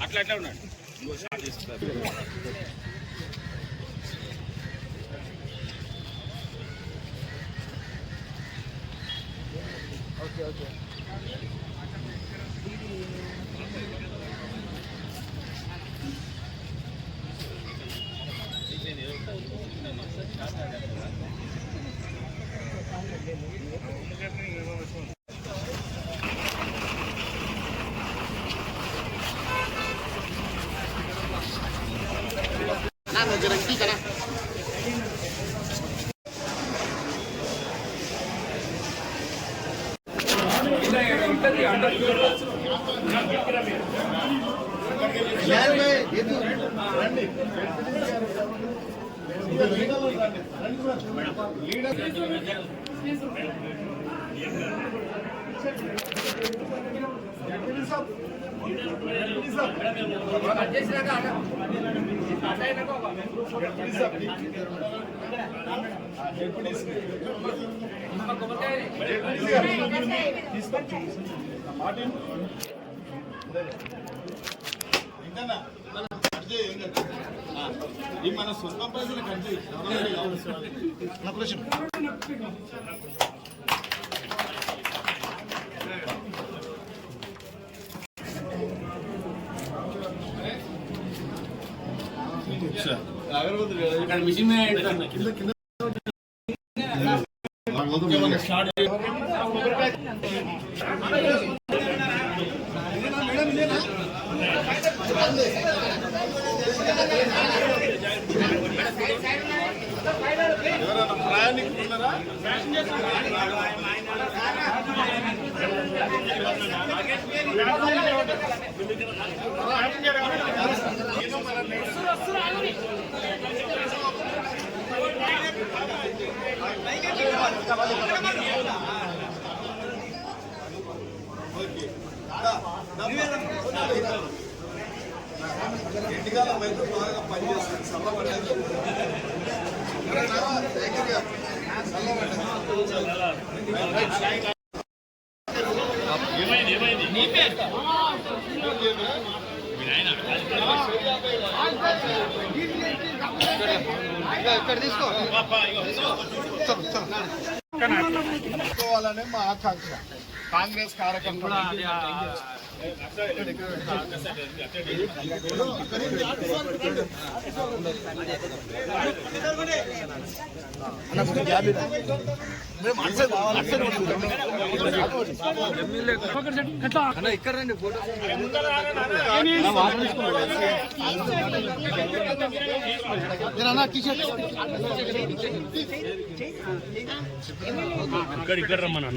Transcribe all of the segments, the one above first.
అట్లా అట్లా ఉన్నాడు. ఓకే ఓకే మన సొంత పైసలు ఖర్చు అగరబత్తులు మిషన్ స్టార్ట్ ఎవరైనా ప్రయాణికులు ఉన్నారా? ఎంటికాలం అయితే బాగా పనిచేస్తుంది. చల్లబడ్డది తీసుకోవాలనే మా ఆకాంక్ష. కాంగ్రెస్ కార్యకర్తలు ఇక్కడ రమ్మన్నా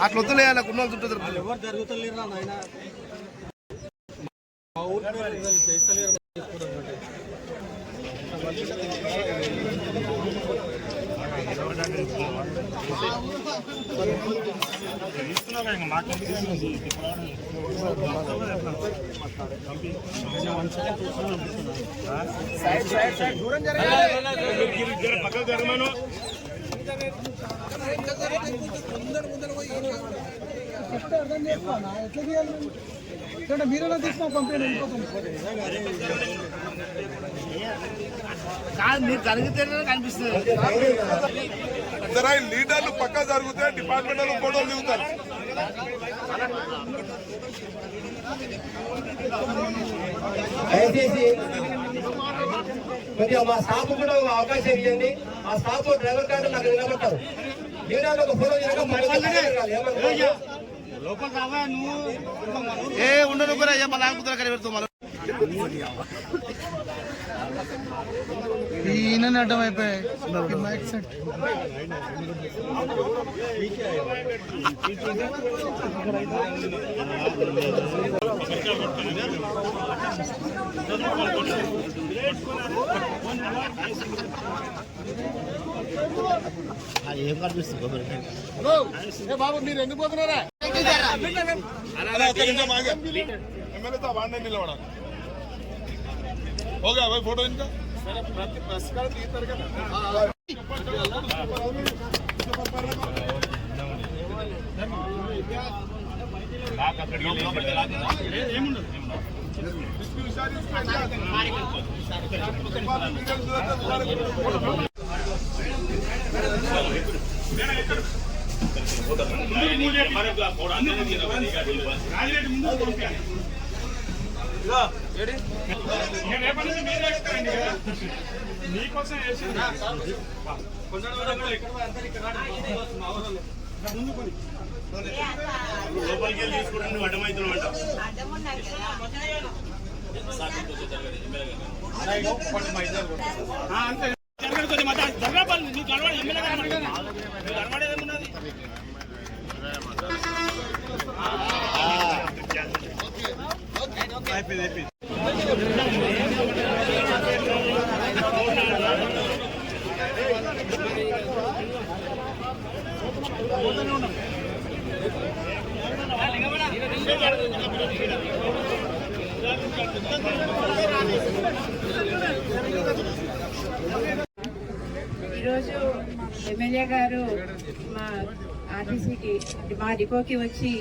అట్లా వద్దులేయాలి. కున్నోళ్ళు చుట్టూ ఎవరు జరుగుతలేరు నాయన. మా ఊరు చేస్తలేరు. పక్కకు జరగమను. మీరేనా తీసుకున్నా పంపేయండి. మీరు జరిగితేనే కనిపిస్తుంది. లీడర్లు పక్క జరిగితే డిపార్ట్మెంట్ ఫోటోలు దిగుతారు. దయచేసి కొద్దిగా మా స్టాఫ్ కూడా అవకాశం ఇవ్వండి. మా స్టాఫ్ డ్రైవర్ కార్డు నాకు నిలబెట్టారు. లీడర్లు ఒక ఫోటో లోపల రావా నువ్వు ఏ ఉండను కూడా మళ్ళీ ఆగుతున్నా కానీ పెడుతూ మళ్ళీ ఈయన అడ్డం అయిపోయాయి. మైక్ సెట్ ఏం కనిపిస్తుంది బాబు? మీరు ఎందుకు పోతున్నారా? ఎమ్మెల్యేతో వాడిని నిలబడాలి. होगा भाई फोटो इनका నీకోసం లోపలికి వెళ్ళి తీసుకుంటే నువ్వు అడ్డమవుతున్నావు అంతే జరగాలి నీకు కనబడి ఎమ్మెల్యే కనబడేదేమున్నది అయిపోయింది ఈరోజు ఎమ్మెల్యే గారు మా ఆర్టీసీకి మా డిపోకి వచ్చి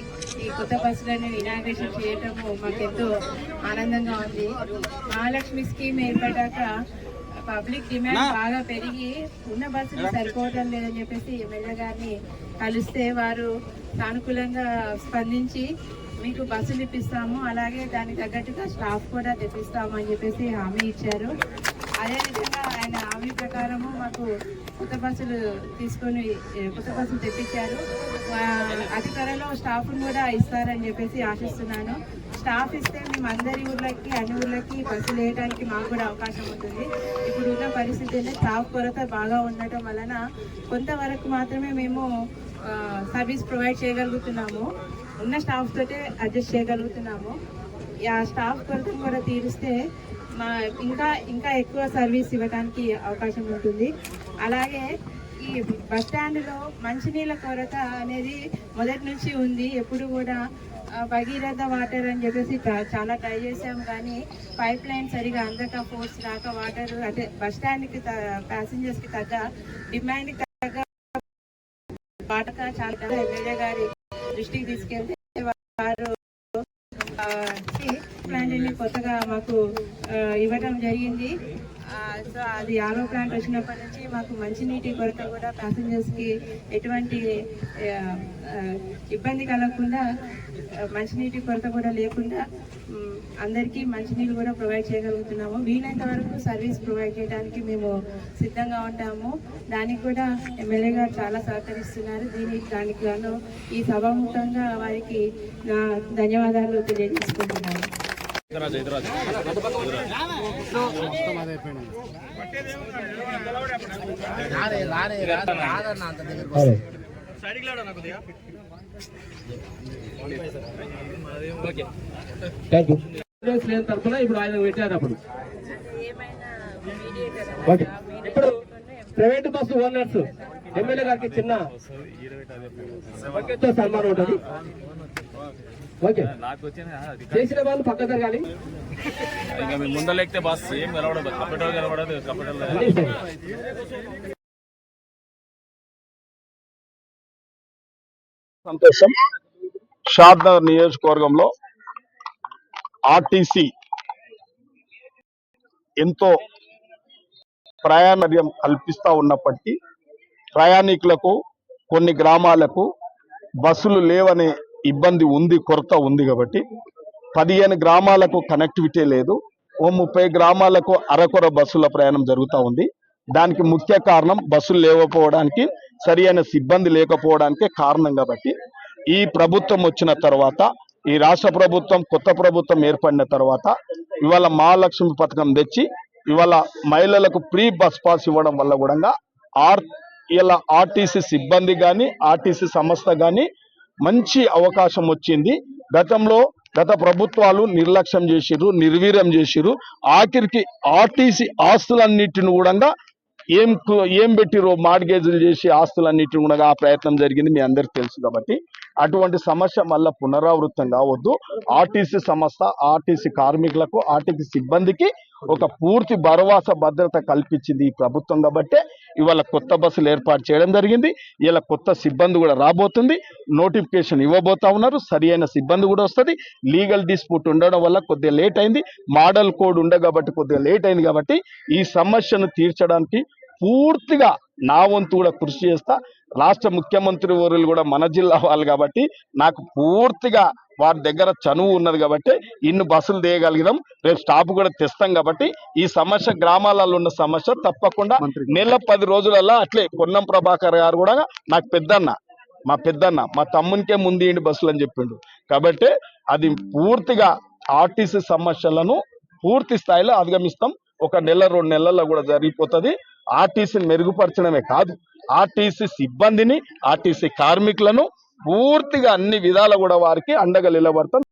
ఈ కొత్త బస్సులను ఇనాగ్రేషన్ చేయటము మాకెంతో ఆనందంగా ఉంది. మహాలక్ష్మి స్కీమ్ ఏర్పడ్డాక పబ్లిక్ డిమాండ్ బాగా పెరిగి ఉన్న బస్సులు సరిపోవడం లేదని చెప్పేసి ఎమ్మెల్యే గారిని కలిస్తే వారు సానుకూలంగా స్పందించి మీకు బస్సులు ఇప్పిస్తాము, అలాగే దానికి తగ్గట్టుగా స్టాఫ్ కూడా తెప్పిస్తాము అని చెప్పేసి హామీ ఇచ్చారు. అదేవిధంగా ఆయన హామీ ప్రకారము మాకు కొత్త బస్సులు తెప్పించారు. అతి త్వరలో స్టాఫ్ను కూడా ఇస్తారని చెప్పేసి ఆశిస్తున్నాను. స్టాఫ్ ఇస్తే మేము అందరి ఊర్లకి అన్ని ఊర్లకి బస్సులు వేయడానికి మాకు కూడా అవకాశం ఉంటుంది. ఇప్పుడు ఉన్న పరిస్థితుల్లో స్టాఫ్ కొరత బాగా ఉండటం వలన కొంతవరకు మాత్రమే మేము సర్వీస్ ప్రొవైడ్ చేయగలుగుతున్నాము. ఉన్న స్టాఫ్ తోటే అడ్జస్ట్ చేయగలుగుతున్నాము. ఆ స్టాఫ్ కొరతను కూడా తీరిస్తే ఇంకా ఎక్కువ సర్వీస్ ఇవ్వడానికి అవకాశం ఉంటుంది. అలాగే ఈ బస్ స్టాండ్లో మంచినీళ్ళ కొరత అనేది మొదటి నుంచి ఉంది. ఎప్పుడు కూడా భగీరథ వాటర్ అని చెప్పేసి చాలా ట్రై చేసాము, కానీ పైప్ లైన్ సరిగా అందక ఫోర్స్ రాక వాటర్ అంటే బస్ స్టాండ్కి ప్యాసింజర్స్కి తగ్గ డిమాండ్కి తగ్గ వాటక చాలా ఎమ్మెల్యే గారి దృష్టికి తీసుకెళ్తే వారు ప్లాంట్ ని కొత్తగా మాకు ఇవ్వడం జరిగింది. సో అది ఆరో ప్లాంట్ వచ్చినప్పటి నుంచి మాకు మంచినీటి కొరత కూడా ప్యాసింజర్స్కి ఎటువంటి ఇబ్బంది కలగకుండా, మంచినీటి కొరత కూడా లేకుండా అందరికీ మంచినీళ్ళు కూడా ప్రొవైడ్ చేయగలుగుతున్నాము. వీలైనంత వరకు సర్వీస్ ప్రొవైడ్ చేయడానికి మేము సిద్ధంగా ఉంటాము. దానికి కూడా ఎమ్మెల్యే గారు చాలా సహకరిస్తున్నారు. దానికి గాను ఈ సభాముఖంగా వారికి నా ధన్యవాదాలు తెలియజేసుకుంటున్నాను. తరఫున ఇప్పుడు ఆయన పెట్టారు. అప్పుడు ఇప్పుడు ప్రైవేట్ బస్సు ఓనర్స్ ఎమ్మెల్యే గారికి చిన్న సన్మానం ఉంటుంది. ఓకే, చేసిన వాళ్ళు పక్క జరగాలి. ఇంకా మీ ముందలెక్కితే బస్ ఏం కలవడదు, కంప్యూటర్ కలవడదు, కంప్యూటర్ సంతోషం. షాద్నగర్ నియోజకవర్గంలో ఆర్టీసీ ఎంతో ప్రయాణం కల్పిస్తూ ఉన్నప్పటికీ ప్రయాణికులకు కొన్ని గ్రామాలకు బస్సులు లేవనే ఇబ్బంది ఉంది, కొరత ఉంది. కాబట్టి 15 గ్రామాలకు కనెక్టివిటీ లేదు. 30 గ్రామాలకు అరకొర బస్సుల ప్రయాణం జరుగుతూ ఉంది. దానికి ముఖ్య కారణం బస్సులు లేకపోవడానికి, సరి అయిన సిబ్బంది లేకపోవడానికే కారణం. కాబట్టి ఈ ప్రభుత్వం వచ్చిన తర్వాత, ఈ రాష్ట్ర ప్రభుత్వం కొత్త ప్రభుత్వం ఏర్పడిన తర్వాత ఇవాళ మహాలక్ష్మి పథకం తెచ్చి ఇవాళ మహిళలకు ఫ్రీ బస్ పాస్ ఇవ్వడం వల్ల కూడా ఇలా ఆర్టీసీ సిబ్బంది కానీ ఆర్టీసీ సంస్థ కానీ మంచి అవకాశం వచ్చింది. గత ప్రభుత్వాలు నిర్లక్ష్యం చేసిర్రు, నిర్వీర్యం చేసిర్రు. ఆఖరికి ఆర్టీసీ ఆస్తులన్నిటిని కూడా ఏం పెట్టిరో మార్గేజీలు చేసి ఆస్తులన్నిటిని కూడా ఆ ప్రయత్నం జరిగింది, మీ అందరికి తెలుసు. కాబట్టి అటువంటి సమస్య మళ్ళా పునరావృతం కావద్దు. ఆర్టీసీ సంస్థ, ఆర్టీసీ కార్మికులకు, ఆర్టీసీ సిబ్బందికి ఒక పూర్తి భరోసా భద్రత కల్పించింది ఈ ప్రభుత్వం కాబట్టి ఇవాళ కొత్త బస్సులు ఏర్పాటు చేయడం జరిగింది. ఇలా కొత్త సిబ్బంది కూడా రాబోతుంది, నోటిఫికేషన్ ఇవ్వబోతా ఉన్నారు, సరి అయిన సిబ్బంది కూడా వస్తుంది. లీగల్ డిస్ప్యూట్ ఉండడం వల్ల కొద్దిగా లేట్ అయింది, మోడల్ కోడ్ ఉండబట్టి కొద్దిగా లేట్ అయింది. కాబట్టి ఈ సమస్యను తీర్చడానికి పూర్తిగా నా వంతు కూడా కృషి చేస్తా. రాష్ట్ర ముఖ్యమంత్రి వర్యులు కూడా మన జిల్లా వాళ్ళు కాబట్టి నాకు పూర్తిగా వారి దగ్గర చనువు ఉన్నది కాబట్టి ఇన్ని బస్సులు తీయగలిగినాం. రేపు స్టాప్ కూడా తెస్తాం కాబట్టి ఈ సమస్య గ్రామాలలో ఉన్న సమస్య తప్పకుండా నెల 10 రోజులలో అట్లే పొన్నం ప్రభాకర్ గారు కూడా నాకు మా పెద్దన్న మా తమ్మునికే ముందు ఏంటి బస్సులు అని చెప్పిండు. కాబట్టి అది పూర్తిగా ఆర్టీసీ సమస్యలను పూర్తి స్థాయిలో అధిగమిస్తాం. ఒక నెల 2 నెలల్లో కూడా జరిగిపోతుంది. ఆర్టీసీని మెరుగుపరచడమే కాదు, ఆర్టీసీ సిబ్బందిని, ఆర్టీసీ కార్మికులను పూర్తిగా అన్ని విధాలు కూడా వారికి అండగా నిలబడతాం.